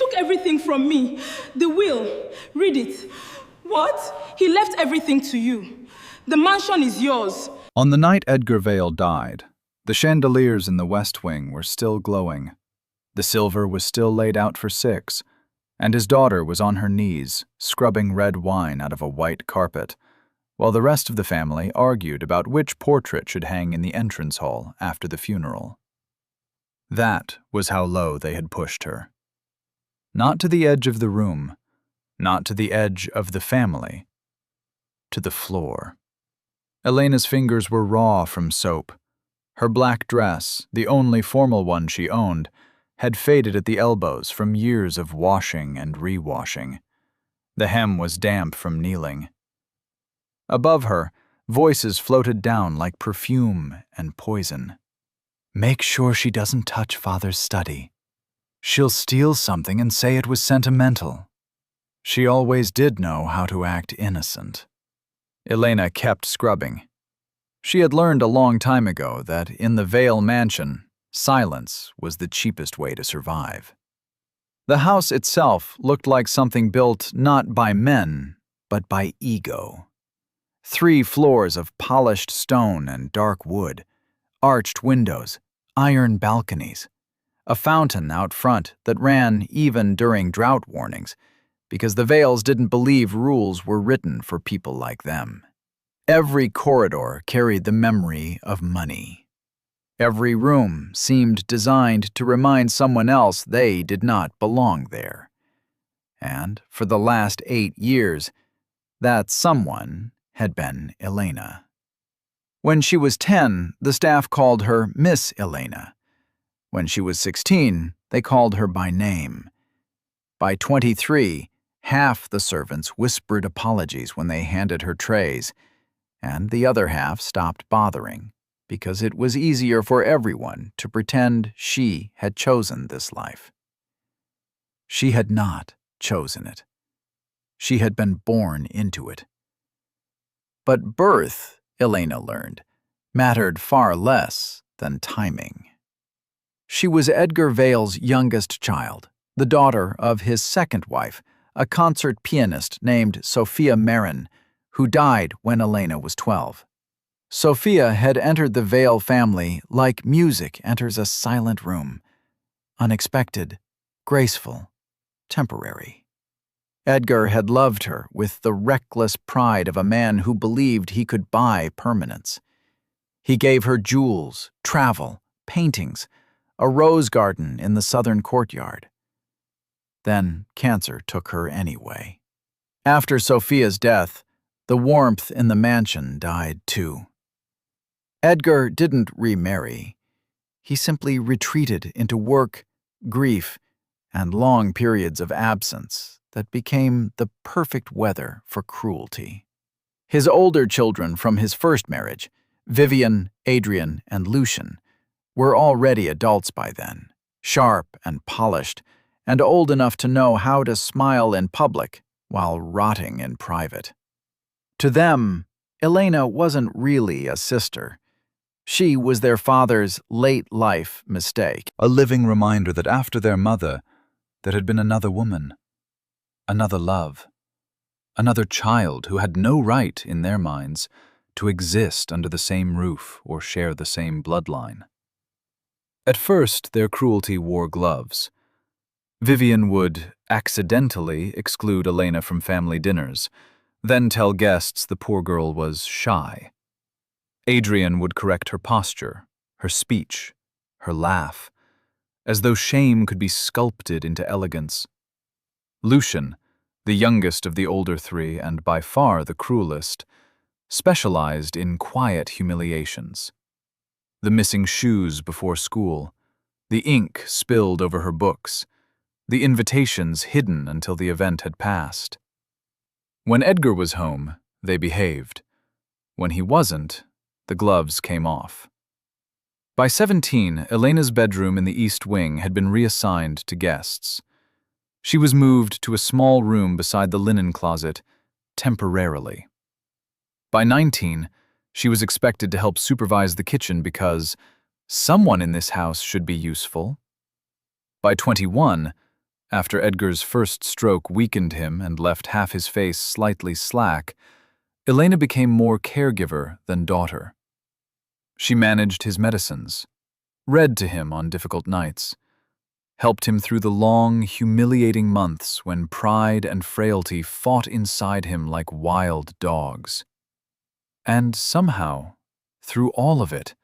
took everything from me. The will. Read it. What? He left everything to you. The mansion is yours. On the night Edgar Vale died, the chandeliers in the West Wing were still glowing. The silver was still laid out for 6, and his daughter was on her knees, scrubbing red wine out of a white carpet, while the rest of the family argued about which portrait should hang in the entrance hall after the funeral. That was how low they had pushed her. Not to the edge of the room, not to the edge of the family, to the floor. Elena's fingers were raw from soap. Her black dress, the only formal one she owned, had faded at the elbows from years of washing and rewashing. The hem was damp from kneeling. Above her, voices floated down like perfume and poison. Make sure she doesn't touch Father's study. She'll steal something and say it was sentimental. She always did know how to act innocent. Elena kept scrubbing. She had learned a long time ago that in the Vale mansion, silence was the cheapest way to survive. The house itself looked like something built not by men, but by ego. 3 floors of polished stone and dark wood, arched windows, iron balconies, a fountain out front that ran even during drought warnings, because the Vales didn't believe rules were written for people like them. Every corridor carried the memory of money. Every room seemed designed to remind someone else they did not belong there. And for the last 8 years, that someone had been Elena. When she was 10, the staff called her Miss Elena. When she was 16, they called her by name. By 23, half the servants whispered apologies when they handed her trays, and the other half stopped bothering, because it was easier for everyone to pretend she had chosen this life. She had not chosen it. She had been born into it. But birth, Elena learned, mattered far less than timing. She was Edgar Vale's youngest child, the daughter of his second wife, a concert pianist named Sophia Marin, who died when Elena was 12. Sophia had entered the Vale family like music enters a silent room, unexpected, graceful, temporary. Edgar had loved her with the reckless pride of a man who believed he could buy permanence. He gave her jewels, travel, paintings, a rose garden in the southern courtyard. Then cancer took her anyway. After Sophia's death, the warmth in the mansion died too. Edgar didn't remarry. He simply retreated into work, grief, and long periods of absence that became the perfect weather for cruelty. His older children from his first marriage, Vivian, Adrian, and Lucian, were already adults by then, sharp and polished, and old enough to know how to smile in public while rotting in private. To them, Elena wasn't really a sister. She was their father's late-life mistake, a living reminder that after their mother, there had been another woman, another love, another child who had no right, in their minds, to exist under the same roof or share the same bloodline. At first, their cruelty wore gloves. Vivian would accidentally exclude Elena from family dinners, then tell guests the poor girl was shy. Adrian would correct her posture, her speech, her laugh, as though shame could be sculpted into elegance. Lucian, the youngest of the older 3 and by far the cruelest, specialized in quiet humiliations. The missing shoes before school, the ink spilled over her books, the invitations hidden until the event had passed. When Edgar was home, they behaved. When he wasn't, the gloves came off. By 17, Elena's bedroom in the East Wing had been reassigned to guests. She was moved to a small room beside the linen closet, temporarily. By 19, she was expected to help supervise the kitchen because someone in this house should be useful. By 21, After Edgar's first stroke weakened him and left half his face slightly slack, Elena became more caregiver than daughter. She managed his medicines, read to him on difficult nights, helped him through the long, humiliating months when pride and frailty fought inside him like wild dogs. And somehow, through all of it,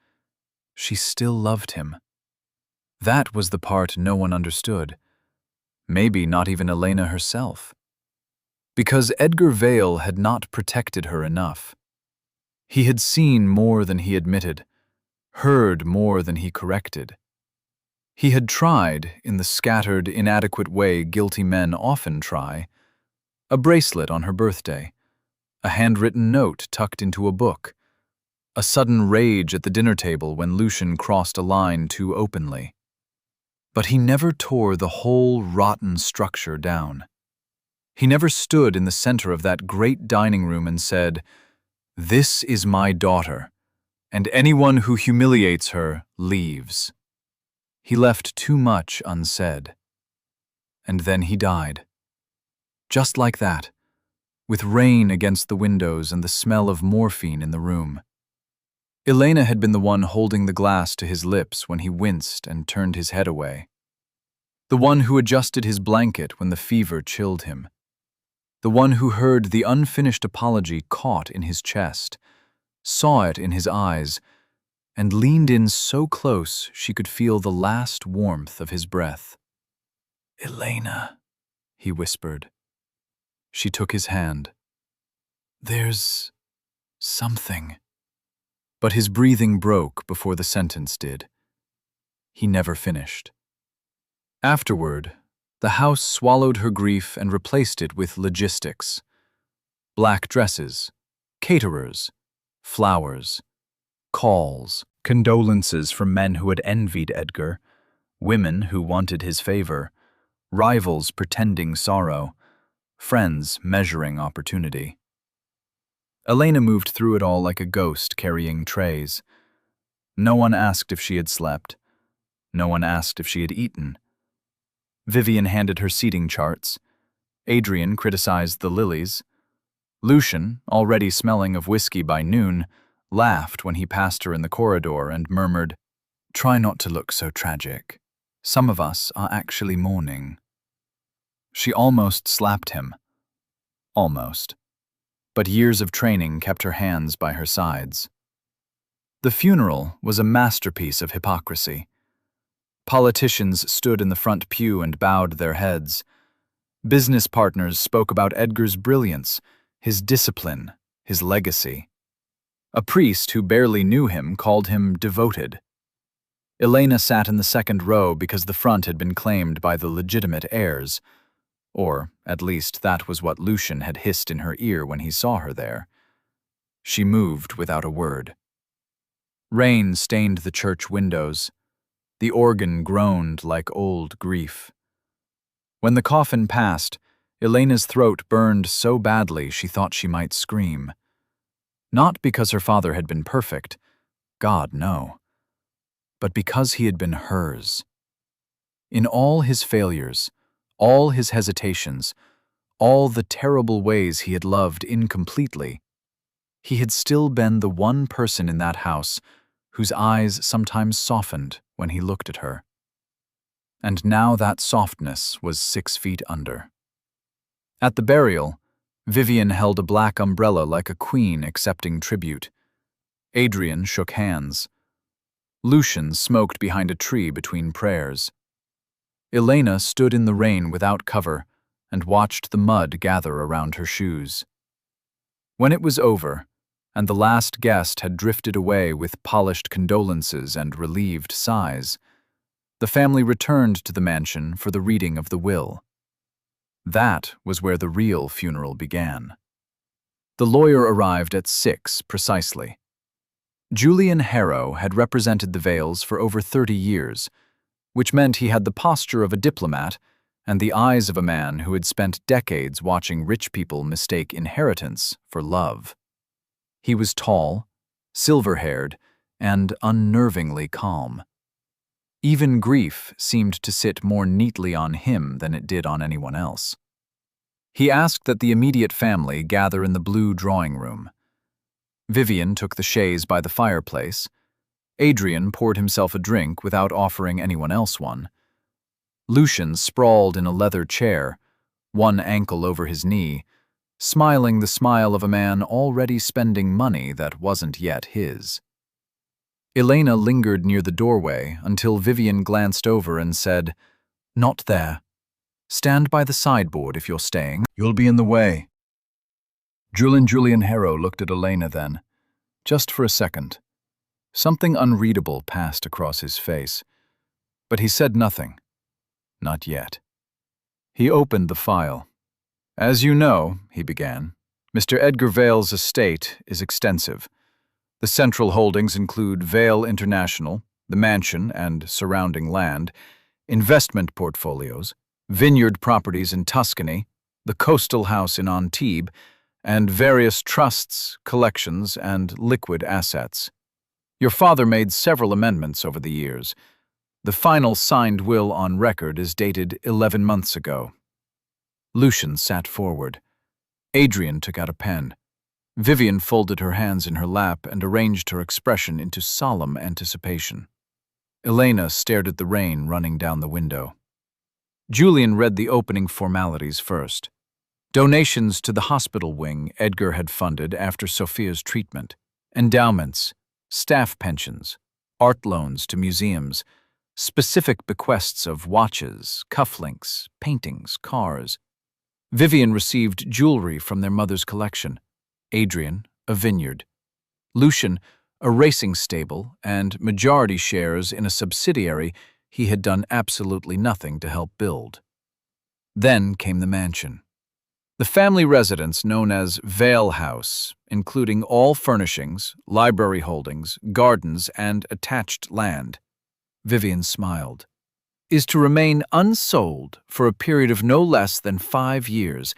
she still loved him. That was the part no one understood, maybe not even Elena herself. Because Edgar Vale had not protected her enough. He had seen more than he admitted, heard more than he corrected. He had tried, in the scattered, inadequate way guilty men often try, a bracelet on her birthday, a handwritten note tucked into a book, a sudden rage at the dinner table when Lucian crossed a line too openly. But he never tore the whole rotten structure down. He never stood in the center of that great dining room and said, "This is my daughter, and anyone who humiliates her leaves." He left too much unsaid. And then he died. Just like that, with rain against the windows and the smell of morphine in the room. Elena had been the one holding the glass to his lips when he winced and turned his head away. The one who adjusted his blanket when the fever chilled him. The one who heard the unfinished apology caught in his chest, saw it in his eyes, and leaned in so close she could feel the last warmth of his breath. "Elena," he whispered. She took his hand. "There's something." But his breathing broke before the sentence did. He never finished. Afterward, the house swallowed her grief and replaced it with logistics. Black dresses, caterers, flowers, calls, condolences from men who had envied Edgar, women who wanted his favor, rivals pretending sorrow, friends measuring opportunity. Elena moved through it all like a ghost carrying trays. No one asked if she had slept. No one asked if she had eaten. Vivian handed her seating charts. Adrian criticized the lilies. Lucian, already smelling of whiskey by noon, laughed when he passed her in the corridor and murmured, "Try not to look so tragic. Some of us are actually mourning." She almost slapped him. Almost. But years of training kept her hands by her sides. The funeral was a masterpiece of hypocrisy. Politicians stood in the front pew and bowed their heads. Business partners spoke about Edgar's brilliance, his discipline, his legacy. A priest who barely knew him called him devoted. Elena sat in the second row because the front had been claimed by the legitimate heirs, or at least that was what Lucian had hissed in her ear when he saw her there. She moved without a word. Rain stained the church windows. The organ groaned like old grief. When the coffin passed, Elena's throat burned so badly she thought she might scream. Not because her father had been perfect, God, no, but because he had been hers. In all his failures, all his hesitations, all the terrible ways he had loved incompletely, he had still been the one person in that house whose eyes sometimes softened when he looked at her. And now that softness was 6 feet under. At the burial, Vivian held a black umbrella like a queen accepting tribute. Adrian shook hands. Lucian smoked behind a tree between prayers. Elena stood in the rain without cover and watched the mud gather around her shoes. When it was over, and the last guest had drifted away with polished condolences and relieved sighs, the family returned to the mansion for the reading of the will. That was where the real funeral began. The lawyer arrived at 6 precisely. Julian Harrow had represented the Vales for over 30 years, which meant he had the posture of a diplomat and the eyes of a man who had spent decades watching rich people mistake inheritance for love. He was tall, silver-haired, and unnervingly calm. Even grief seemed to sit more neatly on him than it did on anyone else. He asked that the immediate family gather in the blue drawing room. Vivian took the chaise by the fireplace. Adrian poured himself a drink without offering anyone else one. Lucian sprawled in a leather chair, one ankle over his knee, smiling the smile of a man already spending money that wasn't yet his. Elena lingered near the doorway until Vivian glanced over and said, "Not there. Stand by the sideboard if you're staying. You'll be in the way." Julian Harrow looked at Elena then, just for a second. Something unreadable passed across his face, but he said nothing. Not yet. He opened the file. "As you know," he began, "Mr. Edgar Vale's estate is extensive. The central holdings include Vale International, the mansion and surrounding land, investment portfolios, vineyard properties in Tuscany, the coastal house in Antibes, and various trusts, collections, and liquid assets. Your father made several amendments over the years. The final signed will on record is dated 11 months ago." Lucian sat forward. Adrian took out a pen. Vivian folded her hands in her lap and arranged her expression into solemn anticipation. Elena stared at the rain running down the window. Julian read the opening formalities first. Donations to the hospital wing Edgar had funded after Sophia's treatment, endowments, staff pensions, art loans to museums, specific bequests of watches, cufflinks, paintings, cars. Vivian received jewelry from their mother's collection. Adrian, a vineyard. Lucian, a racing stable, and majority shares in a subsidiary he had done absolutely nothing to help build. Then came the mansion. The family residence known as Vale House, including all furnishings, library holdings, gardens, and attached land. Vivian smiled. Is to remain unsold for a period of no less than 5 years,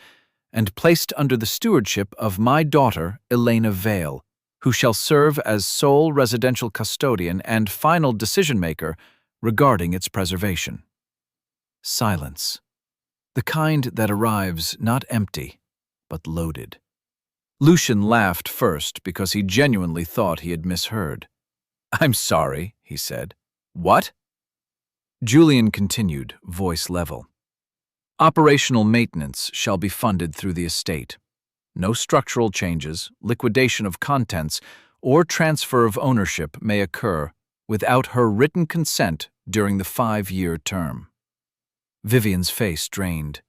and placed under the stewardship of my daughter, Elena Vale, who shall serve as sole residential custodian and final decision-maker regarding its preservation. Silence. The kind that arrives not empty, but loaded. Lucian laughed first because he genuinely thought he had misheard. "I'm sorry," he said. "What?" Julian continued, voice level. "Operational maintenance shall be funded through the estate. No structural changes, liquidation of contents, or transfer of ownership may occur without her written consent during the 5-year term." Vivian's face drained.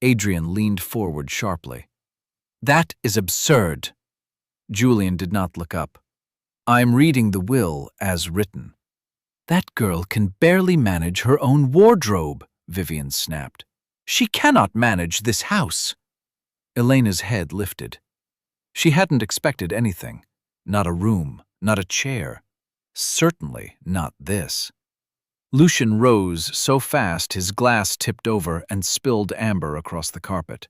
Adrian leaned forward sharply. "That is absurd." Julian did not look up. "I'm reading the will as written." "That girl can barely manage her own wardrobe," Vivian snapped. "She cannot manage this house." Elena's head lifted. She hadn't expected anything. Not a room, not a chair. Certainly not this. Lucian rose so fast his glass tipped over and spilled amber across the carpet.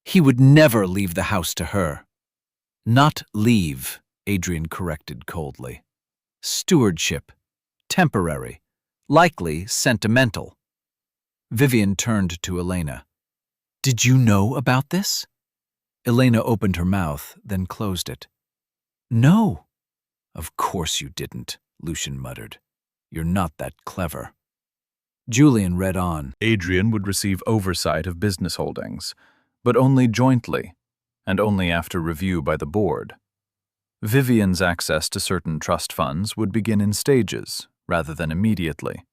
"He would never leave the house to her." "Not leave," Adrian corrected coldly. "Stewardship. Temporary. Likely sentimental." Vivian turned to Elena. "Did you know about this?" Elena opened her mouth, then closed it. "No." "Of course you didn't," Lucian muttered. "You're not that clever." Julian read on. Adrian would receive oversight of business holdings, but only jointly, and only after review by the board. Vivian's access to certain trust funds would begin in stages, rather than immediately.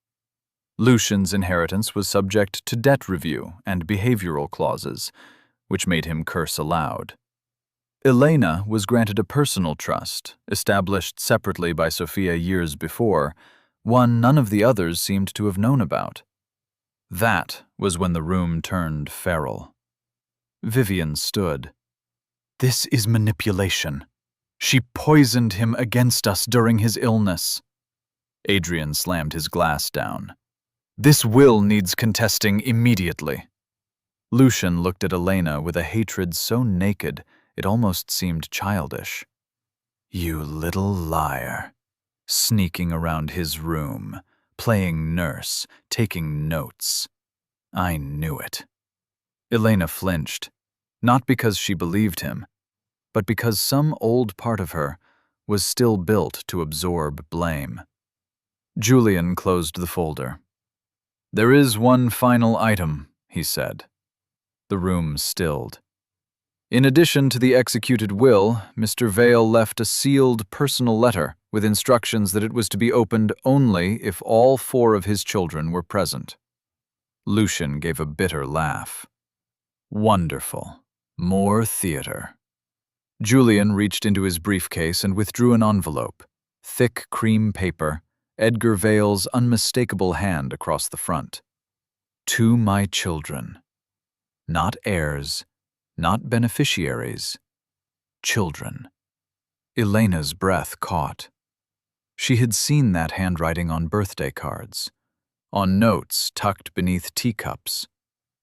Lucian's inheritance was subject to debt review and behavioral clauses, which made him curse aloud. Elena was granted a personal trust, established separately by Sophia years before, one none of the others seemed to have known about. That was when the room turned feral. Vivian stood. "This is manipulation. She poisoned him against us during his illness." Adrian slammed his glass down. "This will needs contesting immediately." Lucian looked at Elena with a hatred so naked it almost seemed childish. "You little liar." Sneaking around his room, playing nurse, taking notes. I knew it. Elena flinched, not because she believed him, but because some old part of her was still built to absorb blame. Julian closed the folder. "There is one final item," he said. The room stilled. In addition to the executed will, Mr. Vale left a sealed personal letter with instructions that it was to be opened only if all 4 of his children were present. Lucian gave a bitter laugh. Wonderful. More theater. Julian reached into his briefcase and withdrew an envelope. Thick cream paper, Edgar Vale's unmistakable hand across the front. To my children. Not heirs, not beneficiaries. Children. Elena's breath caught. She had seen that handwriting on birthday cards, on notes tucked beneath teacups,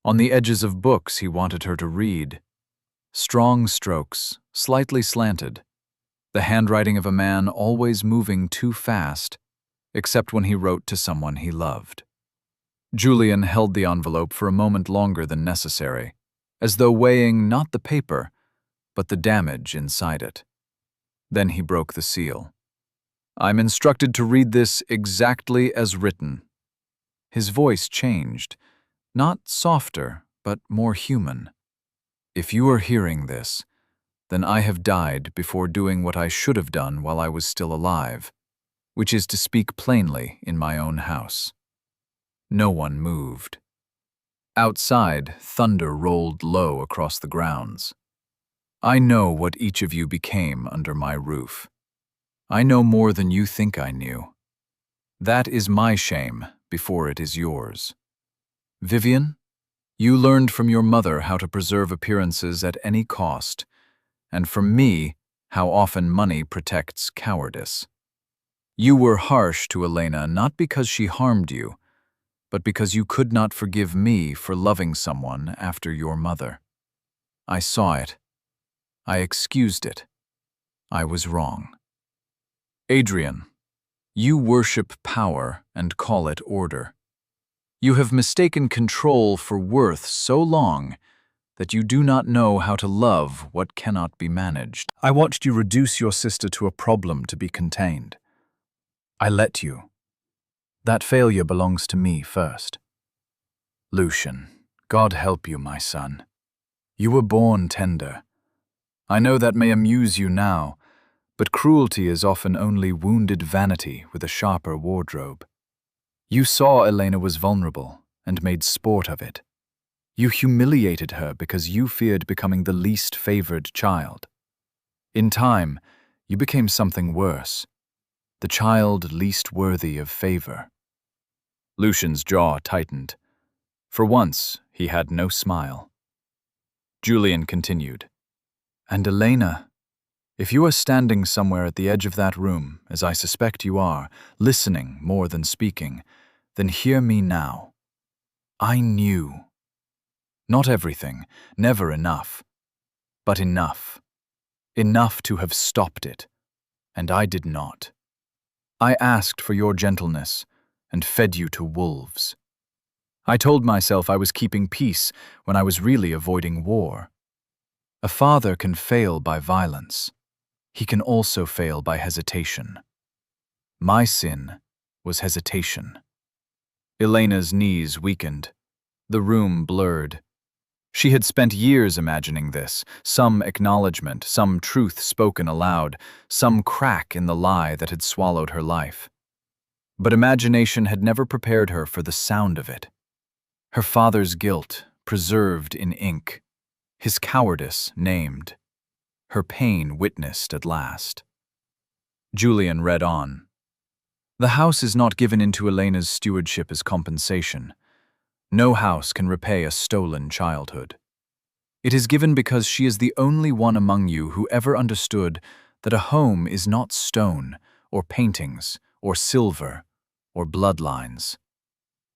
on the edges of books he wanted her to read. Strong strokes, slightly slanted. The handwriting of a man always moving too fast, except when he wrote to someone he loved. Julian held the envelope for a moment longer than necessary, as though weighing not the paper, but the damage inside it. Then he broke the seal. "I'm instructed to read this exactly as written." His voice changed, not softer, but more human. "If you are hearing this, then I have died before doing what I should have done while I was still alive, which is to speak plainly in my own house." No one moved. Outside, thunder rolled low across the grounds. "I know what each of you became under my roof. I know more than you think I knew. That is my shame before it is yours. Vivian, you learned from your mother how to preserve appearances at any cost, and from me how often money protects cowardice. You were harsh to Elena not because she harmed you, but because you could not forgive me for loving someone after your mother. I saw it. I excused it. I was wrong. Adrian, you worship power and call it order. You have mistaken control for worth so long that you do not know how to love what cannot be managed. I watched you reduce your sister to a problem to be contained. I let you. That failure belongs to me first. Lucian, God help you, my son. You were born tender. I know that may amuse you now, but cruelty is often only wounded vanity with a sharper wardrobe. You saw Elena was vulnerable and made sport of it. You humiliated her because you feared becoming the least favored child. In time, you became something worse, the child least worthy of favor. Lucian's jaw tightened. For once, he had no smile. Julian continued. And Elena, if you are standing somewhere at the edge of that room, as I suspect you are, listening more than speaking, then hear me now. I knew. Not everything, never enough, but enough. Enough to have stopped it, and I did not. I asked for your gentleness and fed you to wolves. I told myself I was keeping peace when I was really avoiding war. A father can fail by violence. He can also fail by hesitation. My sin was hesitation. Elena's knees weakened. The room blurred. She had spent years imagining this, some acknowledgement, some truth spoken aloud, some crack in the lie that had swallowed her life. But imagination had never prepared her for the sound of it. Her father's guilt, preserved in ink. His cowardice named. Her pain witnessed at last. Julian read on. The house is not given into Elena's stewardship as compensation. No house can repay a stolen childhood. It is given because she is the only one among you who ever understood that a home is not stone, or paintings, or silver, or bloodlines.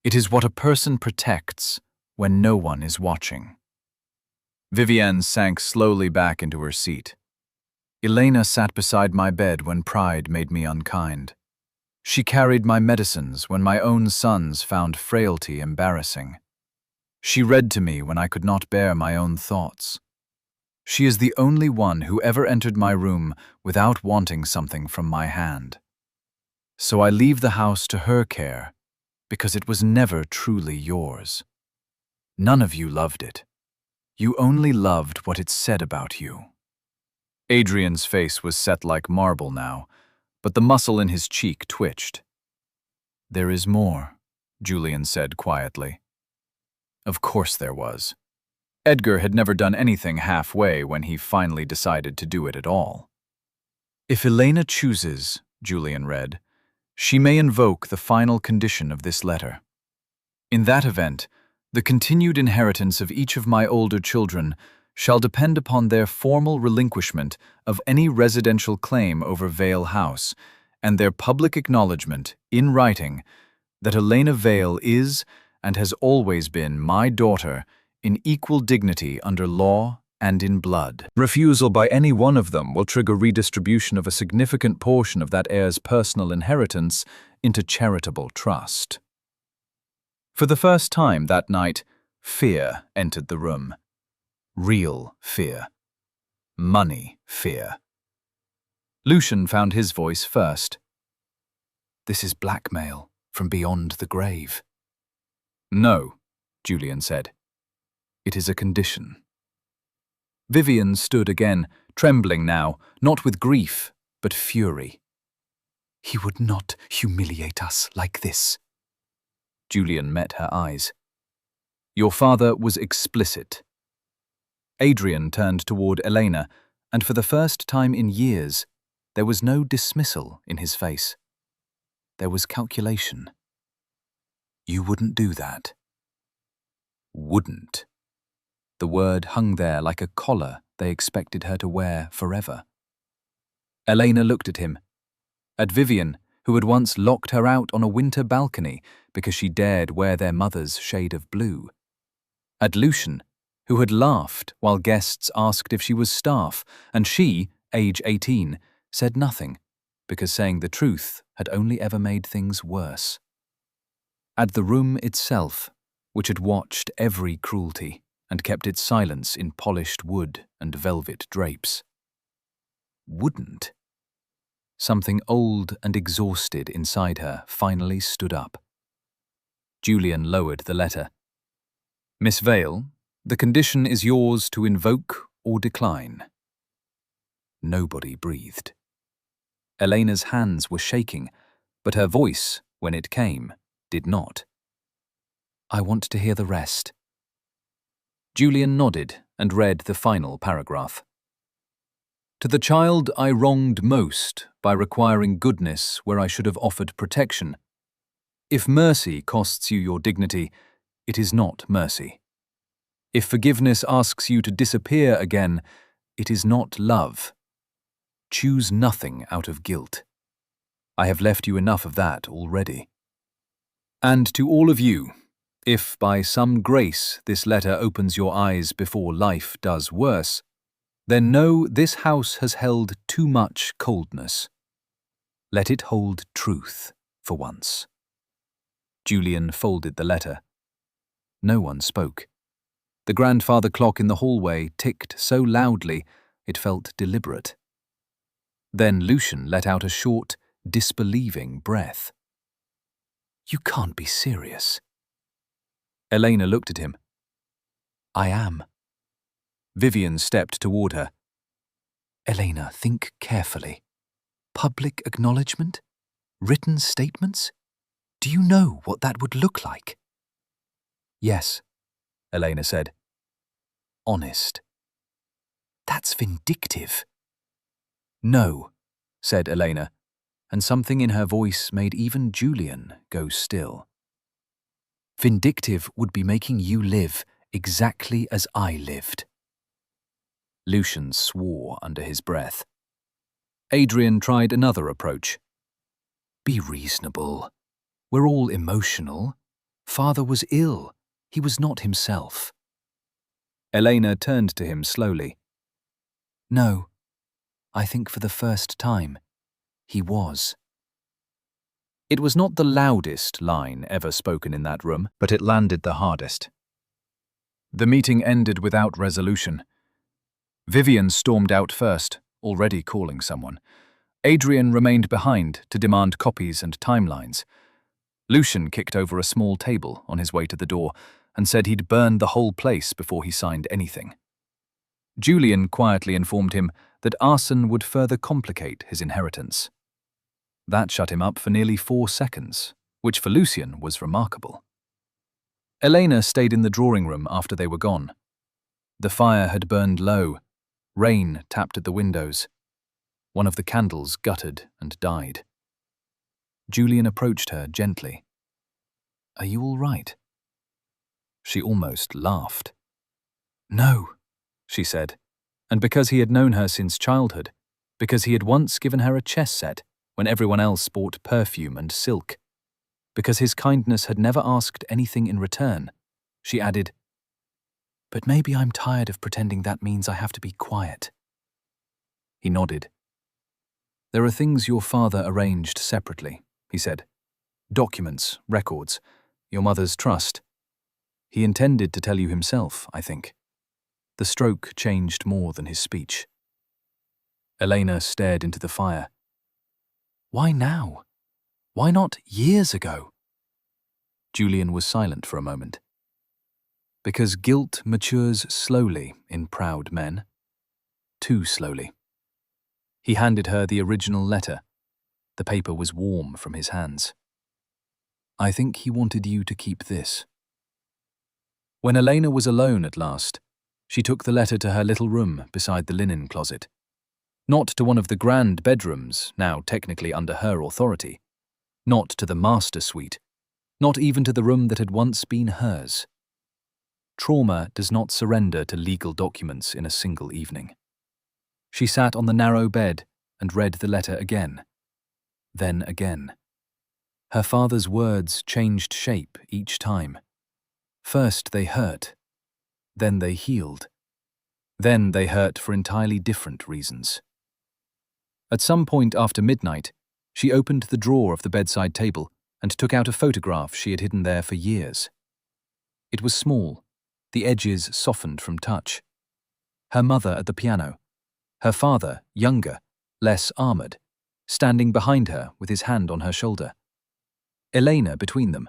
It is what a person protects when no one is watching. Vivienne sank slowly back into her seat. Elena sat beside my bed when pride made me unkind. She carried my medicines when my own sons found frailty embarrassing. She read to me when I could not bear my own thoughts. She is the only one who ever entered my room without wanting something from my hand. So I leave the house to her care, because it was never truly yours. None of you loved it. You only loved what it said about you." Adrian's face was set like marble now, but the muscle in his cheek twitched. "There is more," Julian said quietly. Of course there was. Edgar had never done anything halfway when he finally decided to do it at all. "If Elena chooses," Julian read, "she may invoke the final condition of this letter. In that event, the continued inheritance of each of my older children shall depend upon their formal relinquishment of any residential claim over Vale House and their public acknowledgement, in writing, that Elena Vale is and has always been my daughter in equal dignity under law and in blood. Refusal by any one of them will trigger redistribution of a significant portion of that heir's personal inheritance into charitable trust." For the first time that night, fear entered the room. Real fear. Money fear. Lucian found his voice first. "This is blackmail from beyond the grave." "No," Julian said. "It is a condition." Vivian stood again, trembling now, not with grief, but fury. "He would not humiliate us like this." Julian met her eyes. "Your father was explicit." Adrian turned toward Elena, and for the first time in years, there was no dismissal in his face. There was calculation. "You wouldn't do that." Wouldn't. The word hung there like a collar they expected her to wear forever. Elena looked at him, at Vivian, who had once locked her out on a winter balcony because she dared wear their mother's shade of blue, at Lucian, who had laughed while guests asked if she was staff, and she, age 18, said nothing, because saying the truth had only ever made things worse. At the room itself, which had watched every cruelty and kept its silence in polished wood and velvet drapes. Wouldn't. Something old and exhausted inside her finally stood up. Julian lowered the letter. "Miss Vale, the condition is yours to invoke or decline." Nobody breathed. Elena's hands were shaking, but her voice, when it came, did not. "I want to hear the rest." Julian nodded and read the final paragraph. "To the child I wronged most by requiring goodness where I should have offered protection. If mercy costs you your dignity, it is not mercy. If forgiveness asks you to disappear again, it is not love. Choose nothing out of guilt. I have left you enough of that already. And to all of you, if by some grace this letter opens your eyes before life does worse, then know this house has held too much coldness. Let it hold truth for once." Julian folded the letter. No one spoke. The grandfather clock in the hallway ticked so loudly it felt deliberate. Then Lucian let out a short, disbelieving breath. "You can't be serious." Elena looked at him. "I am." Vivian stepped toward her. "Elena, think carefully. Public acknowledgement? Written statements? Do you know what that would look like?" "Yes," Elena said. "Honest." "That's vindictive." "No," said Elena, and something in her voice made even Julian go still. "Vindictive would be making you live exactly as I lived." Lucian swore under his breath. Adrian tried another approach. "Be reasonable. We're all emotional. Father was ill. He was not himself." Elena turned to him slowly. "No, I think for the first time, he was." It was not the loudest line ever spoken in that room, but it landed the hardest. The meeting ended without resolution. Vivian stormed out first, already calling someone. Adrian remained behind to demand copies and timelines. Lucian kicked over a small table on his way to the door and said he'd burn the whole place before he signed anything. Julian quietly informed him that arson would further complicate his inheritance. That shut him up for nearly 4 seconds, which for Lucian was remarkable. Elena stayed in the drawing room after they were gone. The fire had burned low. Rain tapped at the windows. One of the candles guttered and died. Julian approached her gently. "Are you all right?" She almost laughed. "No," she said, and because he had known her since childhood, because he had once given her a chess set when everyone else bought perfume and silk, because his kindness had never asked anything in return, she added, "But maybe I'm tired of pretending that means I have to be quiet." He nodded. "There are things your father arranged separately," he said. "Documents, records, your mother's trust. He intended to tell you himself, I think." The stroke changed more than his speech. Elena stared into the fire. "Why now? Why not years ago?" Julian was silent for a moment. "Because guilt matures slowly in proud men. Too slowly." He handed her the original letter. The paper was warm from his hands. "I think he wanted you to keep this." When Elena was alone at last, she took the letter to her little room beside the linen closet. Not to one of the grand bedrooms, now technically under her authority. Not to the master suite. Not even to the room that had once been hers. Trauma does not surrender to legal documents in a single evening. She sat on the narrow bed and read the letter again. Then again. Her father's words changed shape each time. First they hurt. Then they healed. Then they hurt for entirely different reasons. At some point after midnight, she opened the drawer of the bedside table and took out a photograph she had hidden there for years. It was small, the edges softened from touch. Her mother at the piano. Her father, younger, less armored, standing behind her with his hand on her shoulder. Elena between them,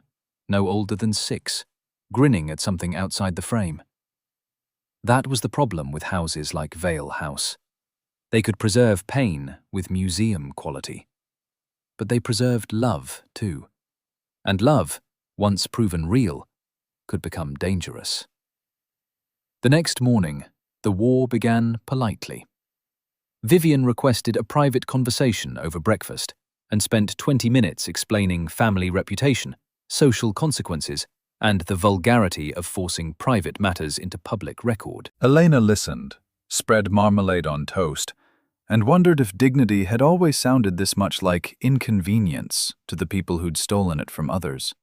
no older than 6, grinning at something outside the frame. That was the problem with houses like Vale House. They could preserve pain with museum quality. But they preserved love, too. And love, once proven real, could become dangerous. The next morning, the war began politely. Vivian requested a private conversation over breakfast and spent 20 minutes explaining family reputation, social consequences, and the vulgarity of forcing private matters into public record. Elena listened, spread marmalade on toast, and wondered if dignity had always sounded this much like inconvenience to the people who'd stolen it from others.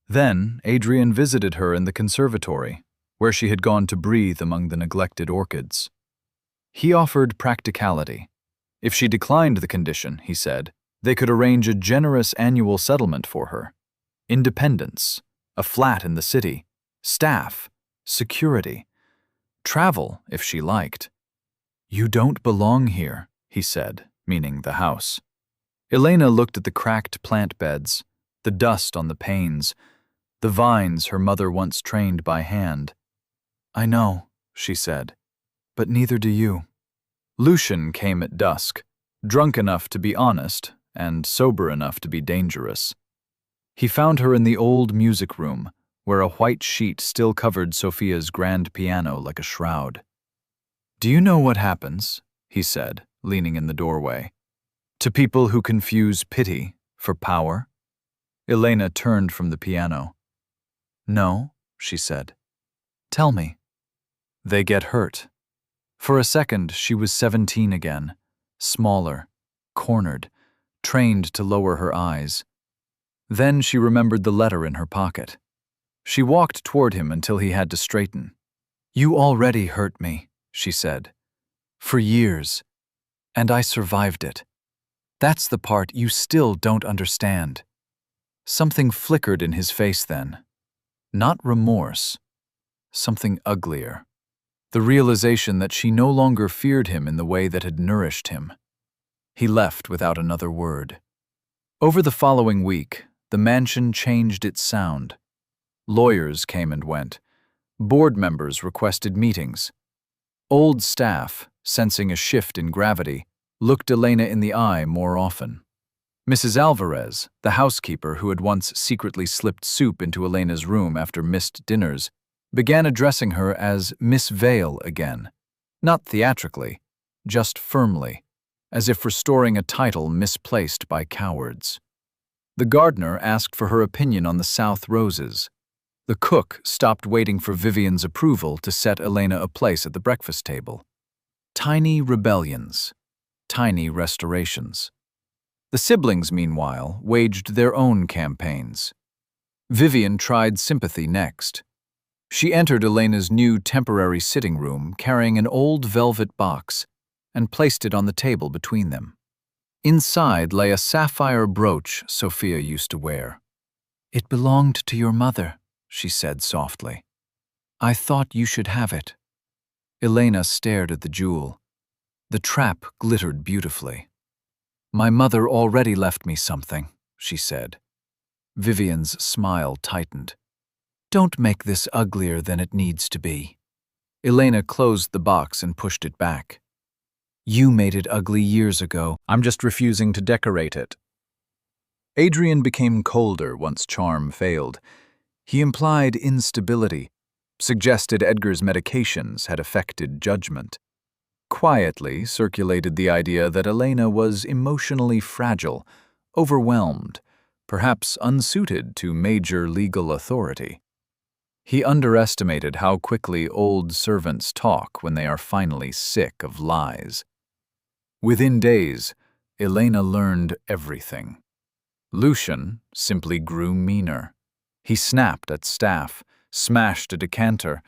Then Adrian visited her in the conservatory, where she had gone to breathe among the neglected orchids. He offered practicality. If she declined the condition, he said, they could arrange a generous annual settlement for her. Independence, a flat in the city, staff, security, travel if she liked. "You don't belong here," he said, meaning the house. Elena looked at the cracked plant beds, the dust on the panes, the vines her mother once trained by hand. "I know," she said, "but neither do you." Lucian came at dusk, drunk enough to be honest and sober enough to be dangerous. He found her in the old music room, where a white sheet still covered Sophia's grand piano like a shroud. "Do you know what happens," he said, leaning in the doorway, "to people who confuse pity for power?" Elena turned from the piano. "No," she said. "Tell me." "They get hurt." For a second, she was 17 again, smaller, cornered, trained to lower her eyes. Then she remembered the letter in her pocket. She walked toward him until he had to straighten. "You already hurt me," she said. "For years. And I survived it. That's the part you still don't understand. Something flickered in his face then. Not remorse. Something uglier. The realization that she no longer feared him in the way that had nourished him. He left without another word. Over the following week, the mansion changed its sound. Lawyers came and went. Board members requested meetings. Old staff, sensing a shift in gravity, looked Elena in the eye more often. Mrs. Alvarez, the housekeeper who had once secretly slipped soup into Elena's room after missed dinners, began addressing her as Miss Vale again, not theatrically, just firmly, as if restoring a title misplaced by cowards. The gardener asked for her opinion on the South roses. The cook stopped waiting for Vivian's approval to set Elena a place at the breakfast table. Tiny rebellions, tiny restorations. The siblings, meanwhile, waged their own campaigns. Vivian tried sympathy next. She entered Elena's new temporary sitting room carrying an old velvet box and placed it on the table between them. Inside lay a sapphire brooch Sophia used to wear. "It belonged to your mother," she said softly. "I thought you should have it." Elena stared at the jewel. The trap glittered beautifully. "My mother already left me something," she said. Vivian's smile tightened. "Don't make this uglier than it needs to be." Elena closed the box and pushed it back. "You made it ugly years ago. I'm just refusing to decorate it." Adrian became colder once charm failed. He implied instability, suggested Edgar's medications had affected judgment. Quietly circulated the idea that Elena was emotionally fragile, overwhelmed, perhaps unsuited to major legal authority. He underestimated how quickly old servants talk when they are finally sick of lies. Within days, Elena learned everything. Lucian simply grew meaner. He snapped at staff, smashed a decanter,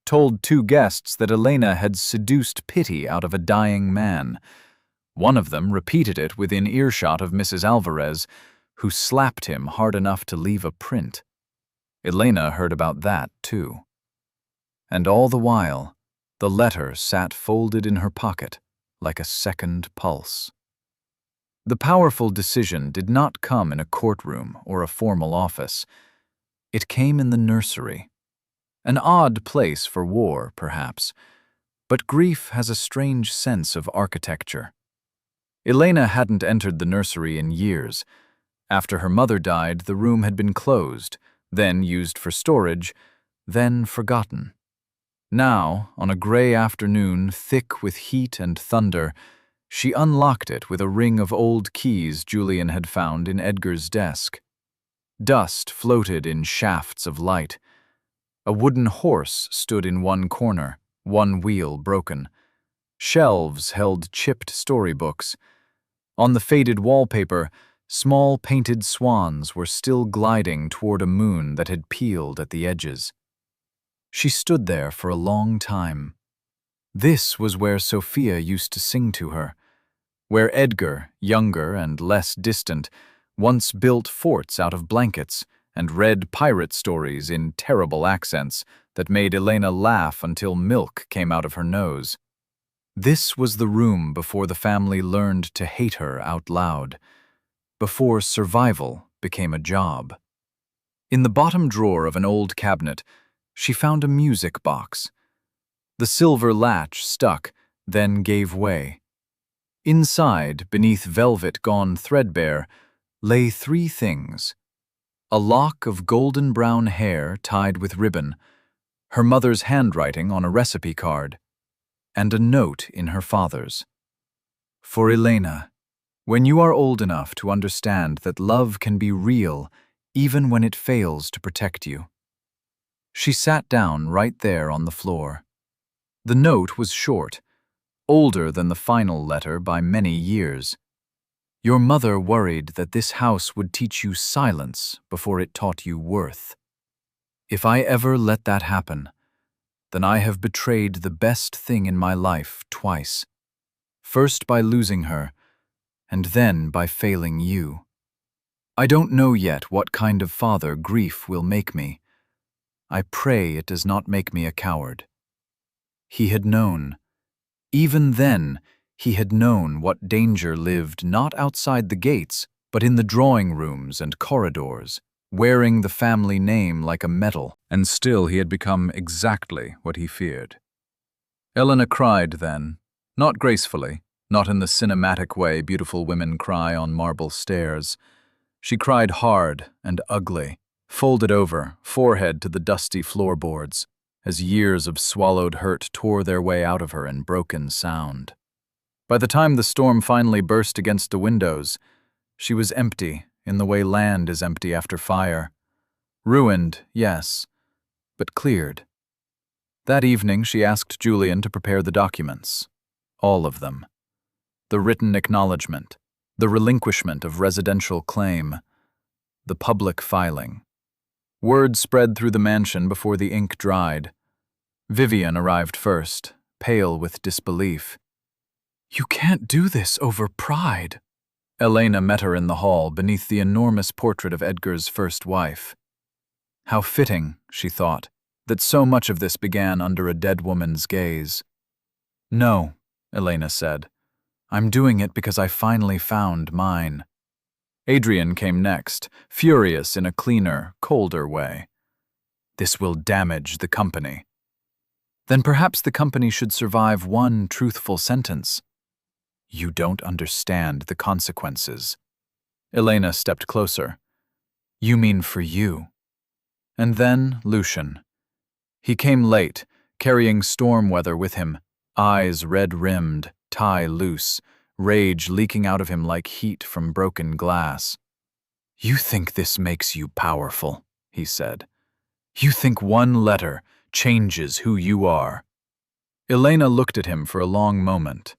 told 2 guests that Elena had seduced pity out of a dying man. One of them repeated it within earshot of Mrs. Alvarez, who slapped him hard enough to leave a print. Elena heard about that, too. And all the while, the letter sat folded in her pocket, like a second pulse. The powerful decision did not come in a courtroom or a formal office. It came in the nursery. An odd place for war, perhaps, but grief has a strange sense of architecture. Elena hadn't entered the nursery in years. After her mother died, the room had been closed, then used for storage, then forgotten. Now, on a gray afternoon, thick with heat and thunder, she unlocked it with a ring of old keys Julian had found in Edgar's desk. Dust floated in shafts of light. A wooden horse stood in one corner, one wheel broken. Shelves held chipped storybooks. On the faded wallpaper, small painted swans were still gliding toward a moon that had peeled at the edges. She stood there for a long time. This was where Sophia used to sing to her, where Edgar, younger and less distant, once built forts out of blankets and read pirate stories in terrible accents that made Elena laugh until milk came out of her nose. This was the room before the family learned to hate her out loud, before survival became a job. In the bottom drawer of an old cabinet, she found a music box. The silver latch stuck, then gave way. Inside, beneath velvet gone threadbare, lay 3 things: a lock of golden brown hair tied with ribbon, her mother's handwriting on a recipe card, and a note in her father's. For Elena, when you are old enough to understand that love can be real even when it fails to protect you. She sat down right there on the floor. The note was short, older than the final letter by many years. Your mother worried that this house would teach you silence before it taught you worth. If I ever let that happen, then I have betrayed the best thing in my life twice. First by losing her, and then by failing you. I don't know yet what kind of father grief will make me. I pray it does not make me a coward. He had known. Even then, he had known what danger lived not outside the gates, but in the drawing rooms and corridors, wearing the family name like a medal, and still he had become exactly what he feared. Elena cried then, not gracefully, not in the cinematic way beautiful women cry on marble stairs. She cried hard and ugly, folded over, forehead to the dusty floorboards, as years of swallowed hurt tore their way out of her in broken sound. By the time the storm finally burst against the windows, she was empty in the way land is empty after fire. Ruined, yes, but cleared. That evening she asked Julian to prepare the documents. All of them. The written acknowledgement, the relinquishment of residential claim, the public filing. Word spread through the mansion before the ink dried. Vivian arrived first, pale with disbelief. "You can't do this over pride." Elena met her in the hall beneath the enormous portrait of Edgar's first wife. How fitting, she thought, that so much of this began under a dead woman's gaze. "No," Elena said. "I'm doing it because I finally found mine." Adrian came next, furious in a cleaner, colder way. "This will damage the company." Then perhaps the company should survive one truthful sentence. "You don't understand the consequences." Elena stepped closer. "You mean for you." And then Lucian. He came late, carrying storm weather with him, eyes red-rimmed, tie loose, rage leaking out of him like heat from broken glass. "You think this makes you powerful," he said. "You think one letter changes who you are." Elena looked at him for a long moment.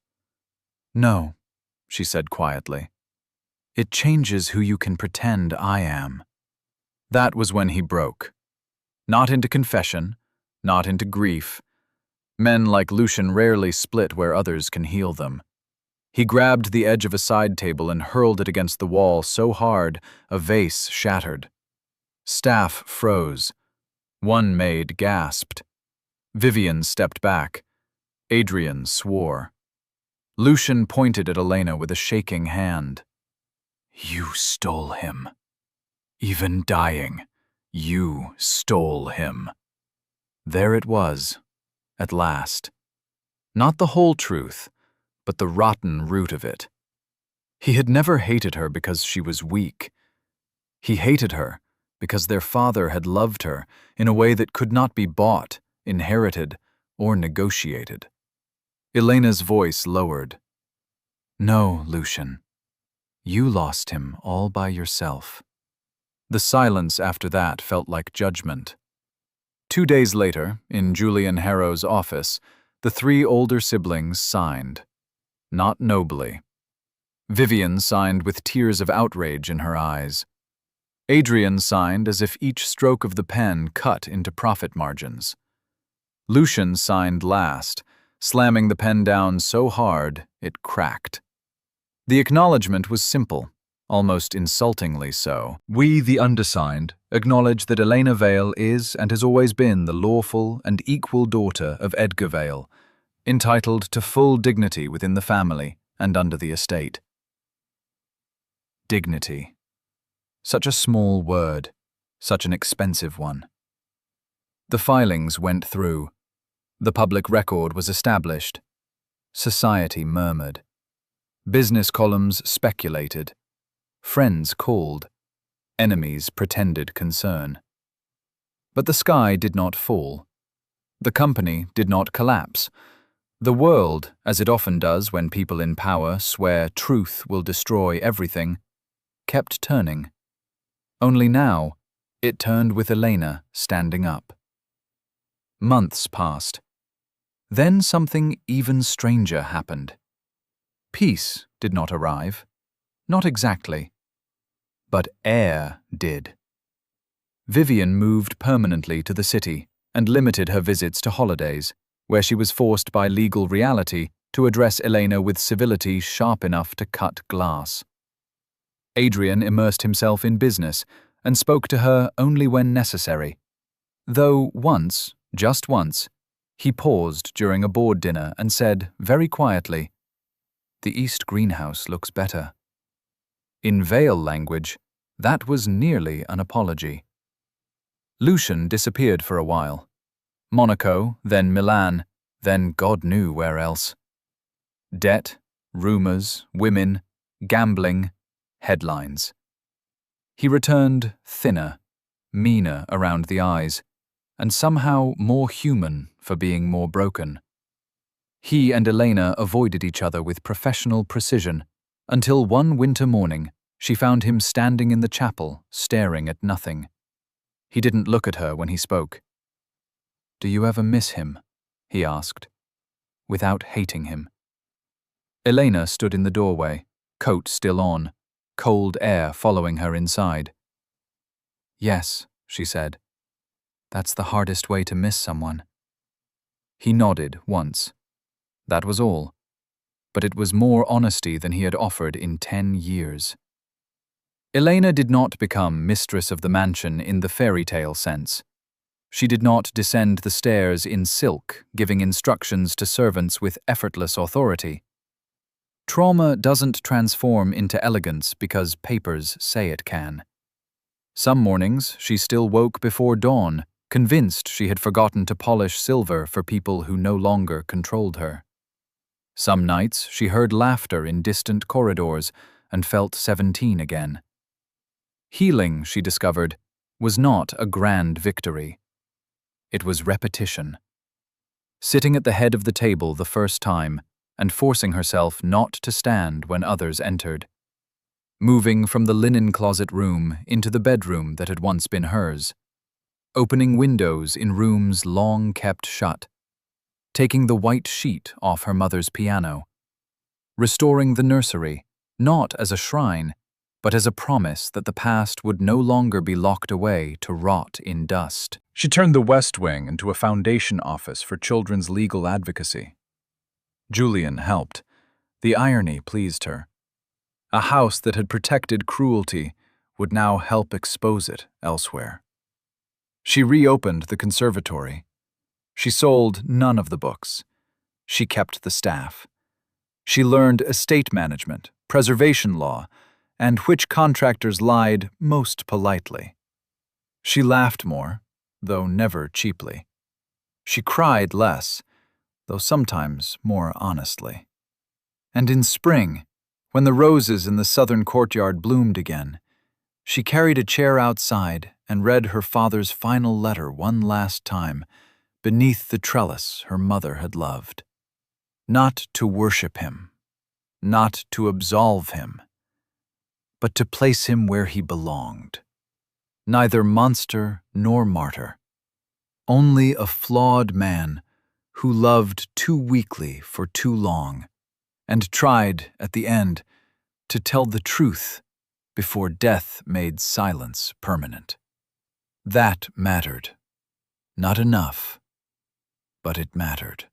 "No," she said quietly. "It changes who you can pretend I am." That was when he broke. Not into confession, not into grief. Men like Lucian rarely split where others can heal them. He grabbed the edge of a side table and hurled it against the wall so hard a vase shattered. Staff froze. One maid gasped. Vivian stepped back. Adrian swore. Lucian pointed at Elena with a shaking hand. "You stole him. Even dying, you stole him." There it was, at last. Not the whole truth, but the rotten root of it. He had never hated her because she was weak. He hated her because their father had loved her in a way that could not be bought, inherited, or negotiated. Elena's voice lowered. "No, Lucian. You lost him all by yourself." The silence after that felt like judgment. 2 days later, in Julian Harrow's office, the 3 older siblings signed. Not nobly. Vivian signed with tears of outrage in her eyes. Adrian signed as if each stroke of the pen cut into profit margins. Lucian signed last, slamming the pen down so hard it cracked. The acknowledgement was simple, almost insultingly so. "We, the undersigned, acknowledge that Elena Vale is and has always been the lawful and equal daughter of Edgar Vale, entitled to full dignity within the family and under the estate." Dignity. Such a small word, such an expensive one. The filings went through. The public record was established. Society murmured. Business columns speculated. Friends called. Enemies pretended concern. But the sky did not fall. The company did not collapse. The world, as it often does when people in power swear truth will destroy everything, kept turning. Only now, it turned with Elena standing up. Months passed. Then something even stranger happened. Peace did not arrive. Not exactly. But air did. Vivian moved permanently to the city and limited her visits to holidays, where she was forced by legal reality to address Elena with civility sharp enough to cut glass. Adrian immersed himself in business and spoke to her only when necessary, though once, just once, he paused during a board dinner and said very quietly, "The East greenhouse looks better." In Vale language, that was nearly an apology. Lucian disappeared for a while. Monaco, then Milan, then God knew where else. Debt, rumors, women, gambling, headlines. He returned thinner, meaner around the eyes, and somehow more human for being more broken. He and Elena avoided each other with professional precision, until one winter morning she found him standing in the chapel, staring at nothing. He didn't look at her when he spoke. "Do you ever miss him?" he asked, without hating him. Elena stood in the doorway, coat still on, cold air following her inside. "Yes," she said. "That's the hardest way to miss someone." He nodded once. That was all. But it was more honesty than he had offered in 10 years. Elena did not become mistress of the mansion in the fairy tale sense. She did not descend the stairs in silk, giving instructions to servants with effortless authority. Trauma doesn't transform into elegance because papers say it can. Some mornings she still woke before dawn, convinced she had forgotten to polish silver for people who no longer controlled her. Some nights she heard laughter in distant corridors and felt 17 again. Healing, she discovered, was not a grand victory. It was repetition. Sitting at the head of the table the first time and forcing herself not to stand when others entered. Moving from the linen closet room into the bedroom that had once been hers. Opening windows in rooms long kept shut. Taking the white sheet off her mother's piano. Restoring the nursery, not as a shrine, but as a promise that the past would no longer be locked away to rot in dust. She turned the West Wing into a foundation office for children's legal advocacy. Julian helped. The irony pleased her. A house that had protected cruelty would now help expose it elsewhere. She reopened the conservatory. She sold none of the books. She kept the staff. She learned estate management, preservation law, and which contractors lied most politely. She laughed more, though never cheaply. She cried less, though sometimes more honestly. And in spring, when the roses in the southern courtyard bloomed again, she carried a chair outside and read her father's final letter one last time beneath the trellis her mother had loved. Not to worship him, not to absolve him, but to place him where he belonged. Neither monster nor martyr, only a flawed man who loved too weakly for too long and tried, at the end, to tell the truth before death made silence permanent. That mattered. Not enough, but it mattered.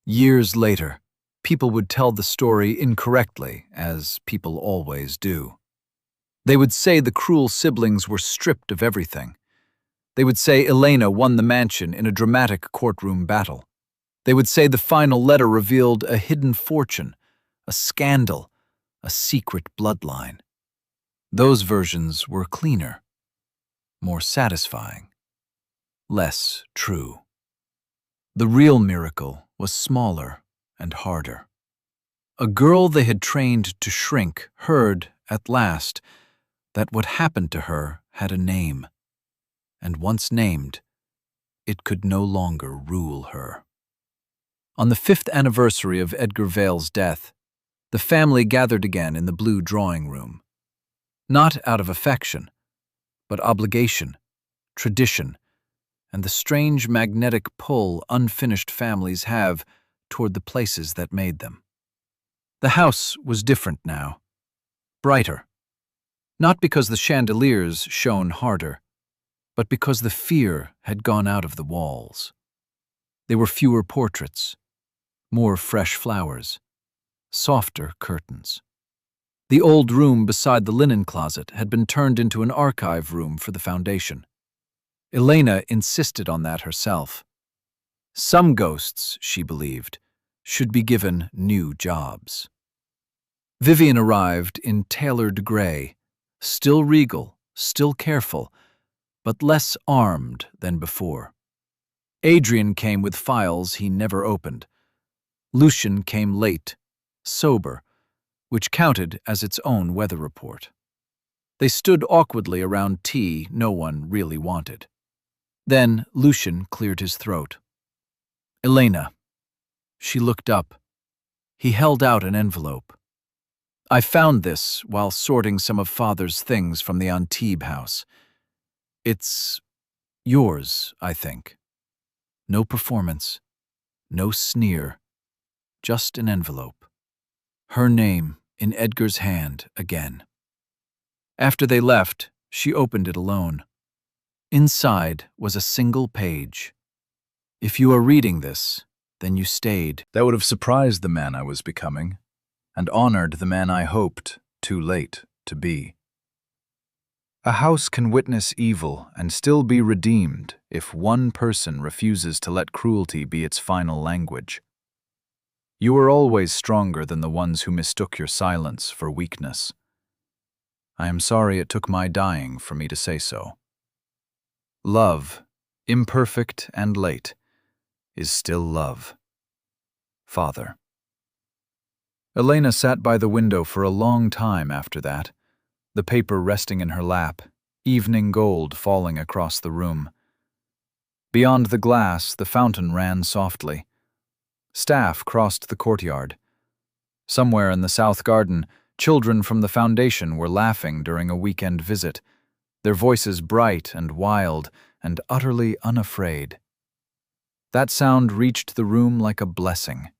Years later, people would tell the story incorrectly, as people always do. They would say the cruel siblings were stripped of everything. They would say Elena won the mansion in a dramatic courtroom battle. They would say the final letter revealed a hidden fortune, a scandal, a secret bloodline. Those versions were cleaner, more satisfying, less true. The real miracle was smaller and harder. A girl they had trained to shrink heard, at last, that what happened to her had a name, and once named, it could no longer rule her. On the 5th anniversary of Edgar Vale's death, the family gathered again in the blue drawing room. Not out of affection, but obligation, tradition, and the strange magnetic pull unfinished families have toward the places that made them. The house was different now, brighter. Not because the chandeliers shone harder, but because the fear had gone out of the walls. There were fewer portraits, more fresh flowers, softer curtains. The old room beside the linen closet had been turned into an archive room for the foundation. Elena insisted on that herself. Some ghosts, she believed, should be given new jobs. Vivian arrived in tailored gray, still regal, still careful, but less armed than before. Adrian came with files he never opened. Lucian came late, sober, which counted as its own weather report. They stood awkwardly around tea no one really wanted. Then Lucian cleared his throat. Elena. She looked up. He held out an envelope. I found this while sorting some of Father's things from the Antibes house. It's yours, I think. No performance, no sneer, just an envelope. Her name in Edgar's hand again. After they left, she opened it alone. Inside was a single page. If you are reading this, then you stayed. That would have surprised the man I was becoming, and honored the man I hoped, too late, to be. A house can witness evil and still be redeemed if one person refuses to let cruelty be its final language. You are always stronger than the ones who mistook your silence for weakness. I am sorry it took my dying for me to say so. Love, imperfect and late, is still love. Father. Elena sat by the window for a long time after that, the paper resting in her lap, evening gold falling across the room. Beyond the glass, the fountain ran softly. Staff crossed the courtyard. Somewhere in the south garden, children from the foundation were laughing during a weekend visit, their voices bright and wild and utterly unafraid. That sound reached the room like a blessing.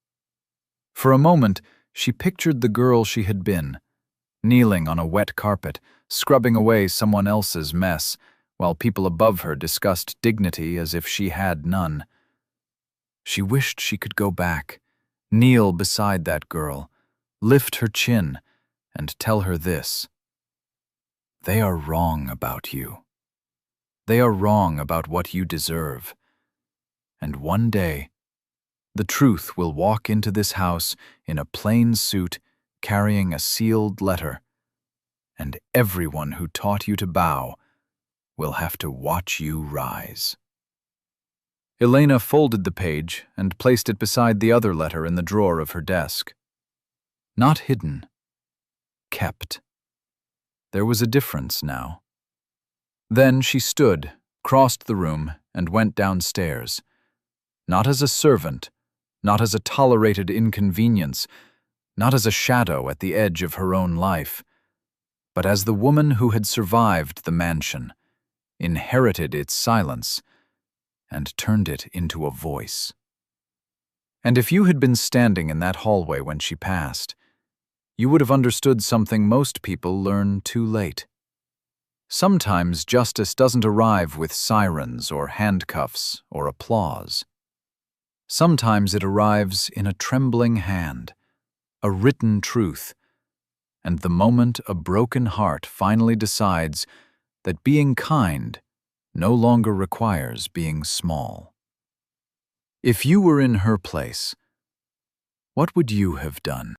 For a moment, she pictured the girl she had been, kneeling on a wet carpet, scrubbing away someone else's mess, while people above her discussed dignity as if she had none. She wished she could go back, kneel beside that girl, lift her chin, and tell her this. They are wrong about you. They are wrong about what you deserve. And one day, the truth will walk into this house in a plain suit, carrying a sealed letter, and everyone who taught you to bow will have to watch you rise. Elena folded the page and placed it beside the other letter in the drawer of her desk. Not hidden, kept. There was a difference now. Then she stood, crossed the room, and went downstairs. Not as a servant, not as a tolerated inconvenience, not as a shadow at the edge of her own life, but as the woman who had survived the mansion, inherited its silence, and turned it into a voice. And if you had been standing in that hallway when she passed, you would have understood something most people learn too late. Sometimes justice doesn't arrive with sirens or handcuffs or applause. Sometimes it arrives in a trembling hand, a written truth, and the moment a broken heart finally decides that being kind no longer requires being small. If you were in her place, what would you have done?